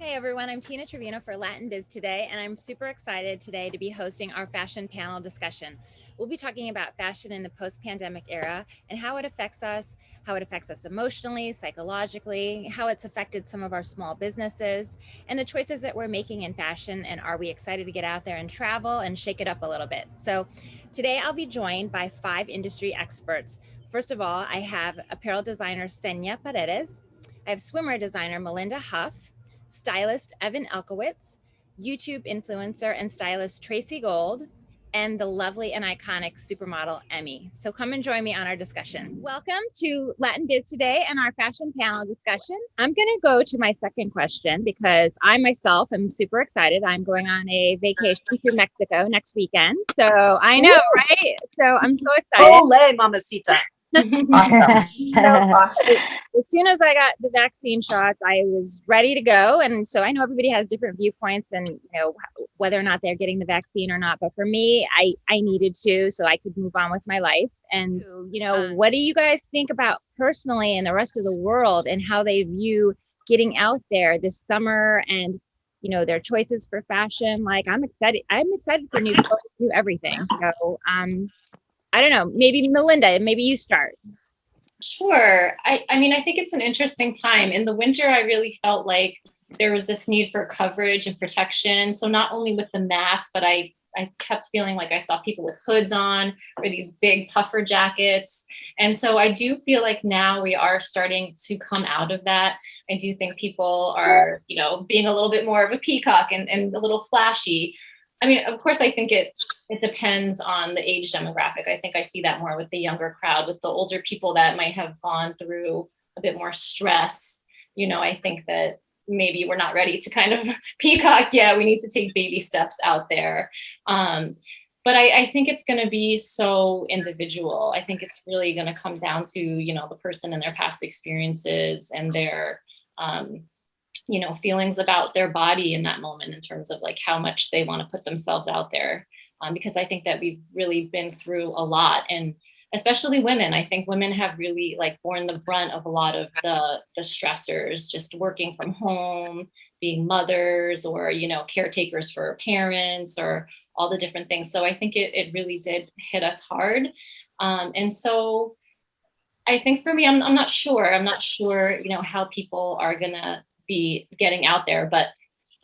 Hey everyone, I'm Tina Trevino for Latin Biz Today, and I'm super excited today to be hosting our fashion panel discussion. We'll be talking about fashion in the post-pandemic era and how it affects us emotionally, psychologically, how it's affected some of our small businesses, and the choices that we're making in fashion, and are we excited to get out there and travel and shake it up a little bit. So today I'll be joined by 5 industry experts. First of all, I have apparel designer Senya Paredes. I have swimwear designer Melinda Huff, stylist Evan Elkowitz, YouTube influencer and stylist Tracy Gold, and the lovely and iconic supermodel Emmy. So come and join me on our discussion. Welcome to Latin Biz Today and our fashion panel discussion. I'm going to go to my second question because I myself am super excited. I'm going on a vacation to Mexico next weekend. So I know, right? So I'm so excited. Ole, mamacita. Awesome. So as soon as I got the vaccine shots, I was ready to go. And so I know everybody has different viewpoints and, whether or not they're getting the vaccine or not. But for me, I needed to, so I could move on with my life. And, what do you guys think about personally and the rest of the world and how they view getting out there this summer and, their choices for fashion? Like, I'm excited. I'm excited for new clothes, new everything. So, I don't know, maybe Melinda, maybe you start. Sure. I mean, I think it's an interesting time. In the winter, I really felt like there was this need for coverage and protection. So not only with the mask, but I kept feeling like I saw people with hoods on or these big puffer jackets. And so I do feel like now we are starting to come out of that. I do think people are, being a little bit more of a peacock and a little flashy. I mean, of course, I think it depends on the age demographic. I think I see that more with the younger crowd, with the older people that might have gone through a bit more stress. I think that maybe we're not ready to kind of peacock yet. We need to take baby steps out there. But I think it's going to be so individual. I think it's really going to come down to, the person and their past experiences and their, feelings about their body in that moment in terms of like how much they want to put themselves out there. Because I think that we've really been through a lot, and especially women. I think women have really borne the brunt of a lot of the stressors, just working from home, being mothers or, caretakers for parents or all the different things. So I think it really did hit us hard. And so I think for me, I'm not sure. I'm not sure, how people are going to be getting out there, but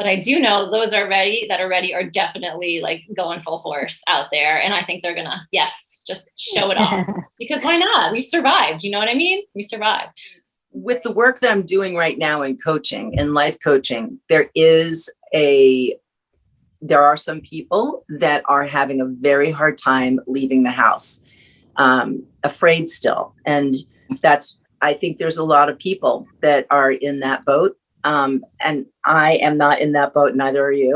I do know those that are ready are definitely going full force out there. And I think they're gonna, just show it off because why not? We survived. You know what I mean? We survived. With the work that I'm doing right now in coaching, in life coaching, there are some people that are having a very hard time leaving the house, afraid still. And I think there's a lot of people that are in that boat. And I am not in that boat, neither are you.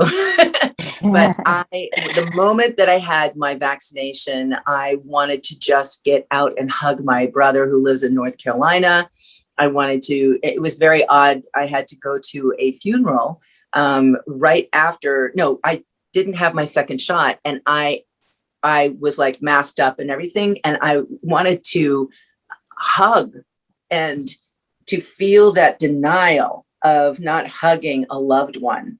But the moment that I had my vaccination, I wanted to just get out and hug my brother who lives in North Carolina. It was very odd. I had to go to a funeral right after. No, I didn't have my second shot. And I was masked up and everything. And I wanted to hug and to feel that denial of not hugging a loved one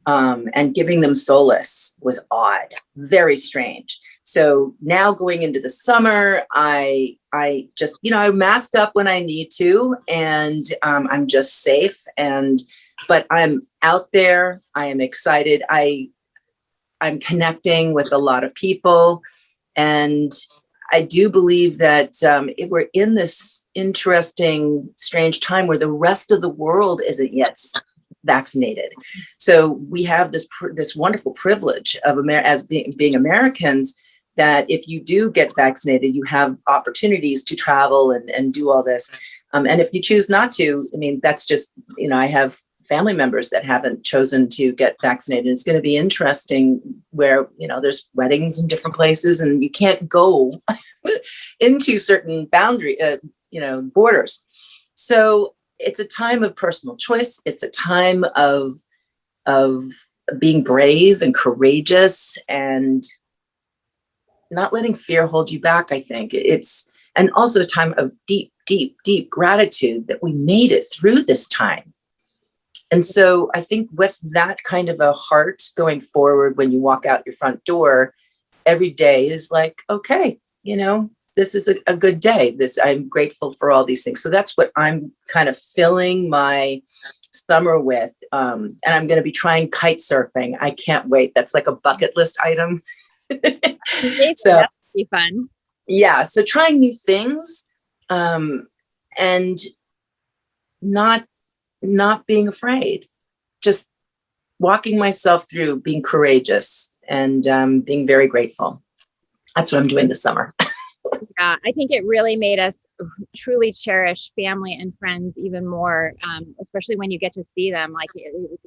and giving them solace was odd, very strange. So now going into the summer, I just, I mask up when I need to, and I'm just safe. But I'm out there. I am excited. I'm connecting with a lot of people, and I do believe that we're in this interesting, strange time where the rest of the world isn't yet vaccinated. So we have this wonderful privilege of being Americans, that if you do get vaccinated, you have opportunities to travel and do all this. And if you choose not to, I mean, that's just, I have family members that haven't chosen to get vaccinated. It's going to be interesting where, there's weddings in different places and you can't go into certain borders. So it's a time of personal choice. It's a time of being brave and courageous and not letting fear hold you back. I think and also a time of deep, deep, deep gratitude that we made it through this time. And so I think with that kind of a heart going forward, when you walk out your front door, every day is like, okay, this is a good day. I'm grateful for all these things. So that's what I'm kind of filling my summer with. And I'm going to be trying kite surfing. I can't wait. That's like a bucket list item. So that'd be fun. Yeah. So trying new things, and not being afraid, just walking myself through, being courageous, and being very grateful. That's what I'm doing this summer. Yeah, I think it really made us truly cherish family and friends even more, especially when you get to see them. Like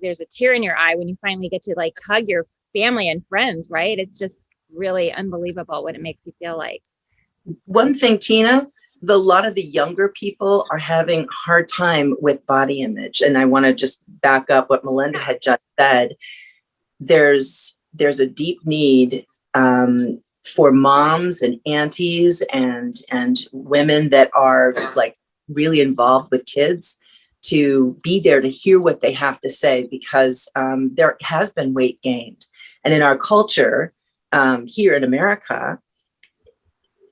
there's a tear in your eye when you finally get to like hug your family and friends, right? It's just really unbelievable what it makes you feel like. One thing, Tina, a lot of the younger people are having a hard time with body image. And I want to just back up what Melinda had just said. There's a deep need for moms and aunties and women that are like really involved with kids to be there to hear what they have to say, because there has been weight gained. And in our culture here in America,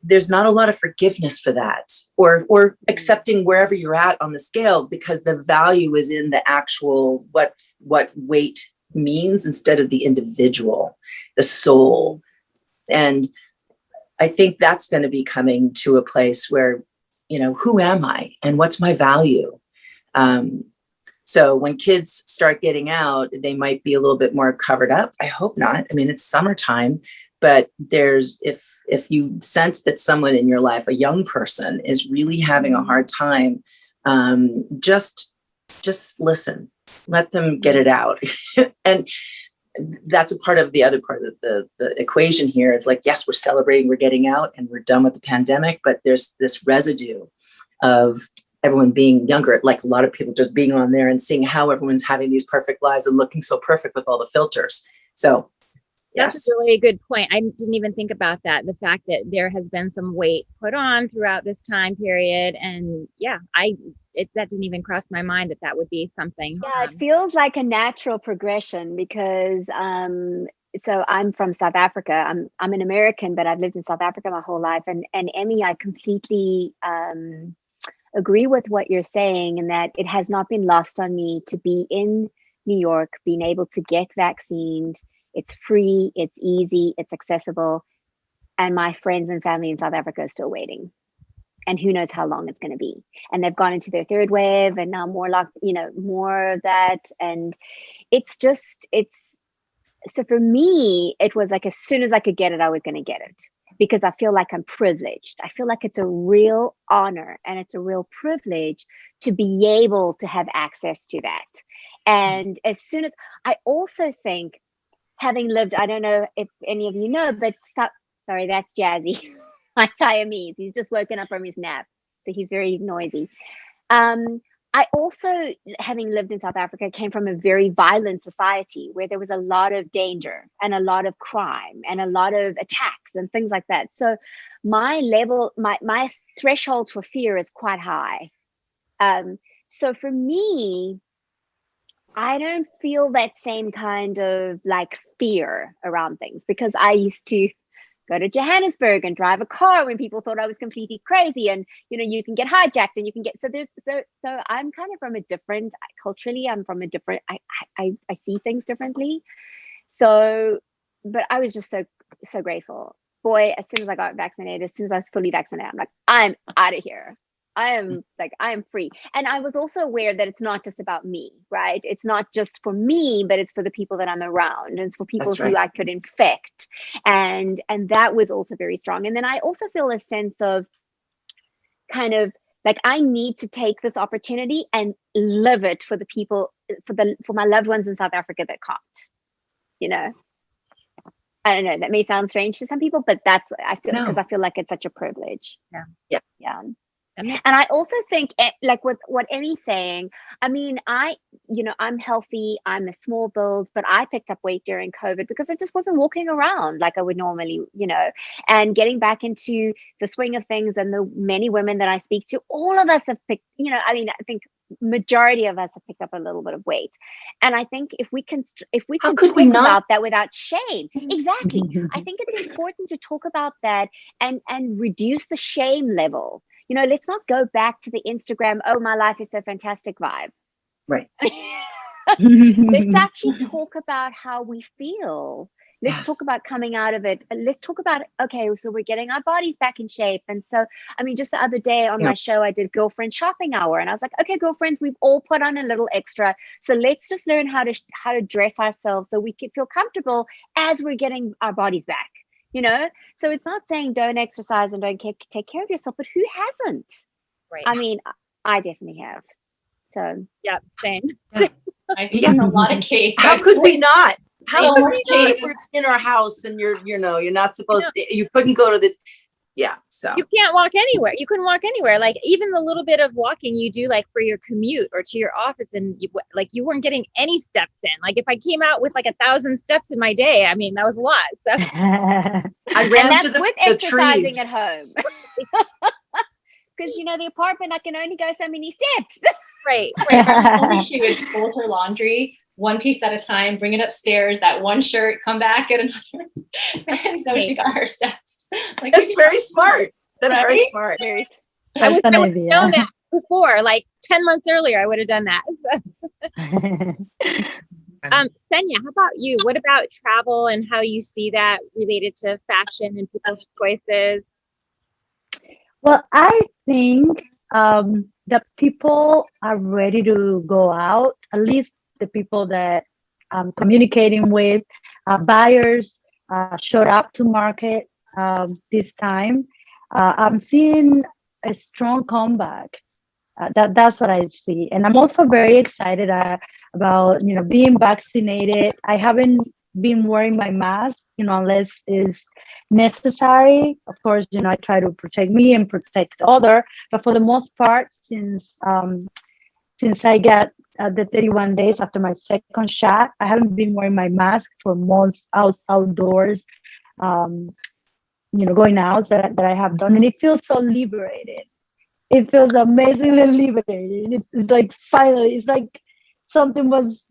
there's not a lot of forgiveness for that, or accepting wherever you're at on the scale, because the value is in the actual what weight means instead of the individual, the soul. And I think that's going to be coming to a place where, who am I and what's my value? So when kids start getting out, they might be a little bit more covered up. I hope not. I mean, it's summertime, but if you sense that someone in your life, a young person, is really having a hard time, just listen, let them get it out. And that's a part of the other part of the equation here. It's like, yes, we're celebrating, we're getting out, and we're done with the pandemic, but there's this residue of everyone being younger, like a lot of people just being on there and seeing how everyone's having these perfect lives and looking so perfect with all the filters. So that's yes. a really good point. I didn't even think about that. The fact that there has been some weight put on throughout this time period. And yeah, that didn't even cross my mind that would be something. Yeah, it feels like a natural progression because so I'm from South Africa. I'm an American, but I've lived in South Africa my whole life. And Emmy, I completely agree with what you're saying, and that it has not been lost on me to be in New York, being able to get vaccinated. It's free, it's easy, it's accessible. And my friends and family in South Africa are still waiting. And who knows how long it's going to be. And they've gone into their third wave, and now more of that. And so for me, it was like, as soon as I could get it, I was going to get it, because I feel like I'm privileged. I feel like it's a real honor and it's a real privilege to be able to have access to that. And as soon as I also think, having lived, I don't know if any of you know, but sorry, that's Jazzy, my Siamese. He's just woken up from his nap, so he's very noisy. I also, having lived in South Africa, came from a very violent society where there was a lot of danger and a lot of crime and a lot of attacks and things like that. So my threshold for fear is quite high. So for me, I don't feel that same kind of like fear around things, because I used to go to Johannesburg and drive a car when people thought I was completely crazy, and you can get hijacked and you can get so I'm kind of from a different, culturally I'm from a different, I see things differently. So but I was just so grateful. Boy, as soon as I got vaccinated, as soon as I was fully vaccinated, I'm like, I'm out of here. I am free. And I was also aware that it's not just about me, right? It's not just for me, but it's for the people that I'm around. And it's for people who I could infect. And that was also very strong. And then I also feel a sense of kind of like, I need to take this opportunity and live it for the people, for my loved ones in South Africa that can't, I don't know, that may sound strange to some people, but that's, I feel, because I feel like it's such a privilege. Yeah. And I also think, like what Emmy's saying, I mean, I'm healthy, I'm a small build, but I picked up weight during COVID because I just wasn't walking around like I would normally, and getting back into the swing of things. And the many women that I speak to, all of us have picked, I mean, I think majority of us have picked up a little bit of weight. And I think if we can How could talk we not? about that without shame, exactly. I think it's important to talk about that and reduce the shame level. You know, let's not go back to the Instagram, oh, my life is so fantastic vibe. Right. Let's actually talk about how we feel. Let's Yes. talk about coming out of it. Let's talk about, okay, so we're getting our bodies back in shape. And so, I mean, just the other day on my show, I did girlfriend shopping hour, and I was like, okay, girlfriends, we've all put on a little extra. So let's just learn how to dress ourselves so we can feel comfortable as we're getting our bodies back, you know? So it's not saying don't exercise and don't take care of yourself, but who hasn't? Right. I mean, I definitely have. So yeah, same. I've eaten a lot of cake. How could we not? How So could much we not cake. if we're in our house and you're not supposed to, you couldn't go to the, so. You can't walk anywhere. You couldn't walk anywhere. Like even the little bit of walking you do like for your commute or to your office, and you weren't getting any steps in. Like if I came out with like 1,000 steps in my day, I mean, that was a lot. So I ran to with the exercising trees. at home. Because, you know, the apartment, I can only go so many steps. right. Only she would fold her laundry one piece at a time, bring it upstairs, that one shirt, come back, get another. And so she got her steps. Like, That's very smart. That's Right? very smart. I would have known that before, like 10 months earlier, I would have done that. Senya, how about you? What about travel and how you see that related to fashion and people's choices? Well, I think that people are ready to go out, at least the people that I'm communicating with, buyers showed up to market this time. I'm seeing a strong comeback. That's what I see, and I'm also very excited about being vaccinated. I haven't been wearing my mask, unless it's necessary. Of course, I try to protect me and protect other. But for the most part, since I got the 31 days after my second shot, I haven't been wearing my mask for most outdoors. Going out that I have done, and it feels so liberated. It feels amazingly liberating. It's like finally, it's like something was,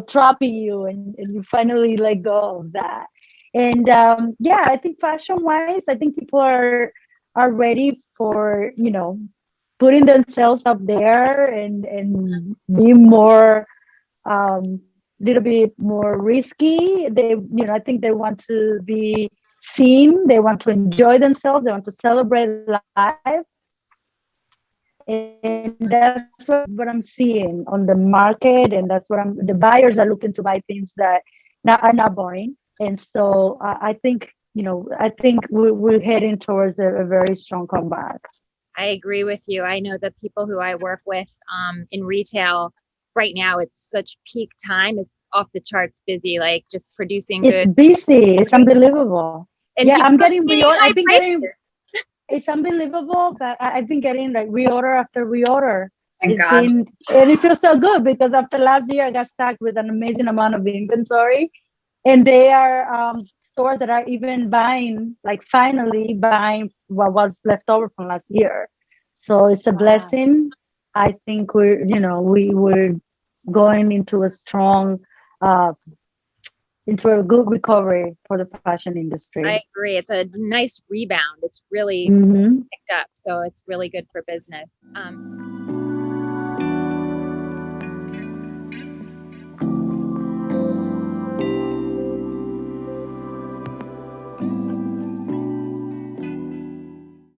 trapping you, and you finally let go of that. And I think fashion-wise, I think people are ready for, putting themselves up there and be more, little bit more risky. They, I think they want to be seen. They want to enjoy themselves. They want to celebrate life. And that's what I'm seeing on the market, and that's what the buyers are looking to buy things that are not boring. And so I think we're heading towards a very strong comeback. I agree with you. I know the people who I work with in retail right now, it's such peak time. It's off the charts busy, like just producing It's good. busy. It's unbelievable. And yeah, I'm getting reorder. I've been getting. It's unbelievable, but I've been getting like reorder after reorder. Thank God. And it feels so good because after last year, I got stuck with an amazing amount of inventory. And they are stores that are even finally buying what was left over from last year. So it's a blessing. I think we're going into a strong, into a good recovery for the fashion industry. I agree. It's a nice rebound. It's really picked up. So it's really good for business.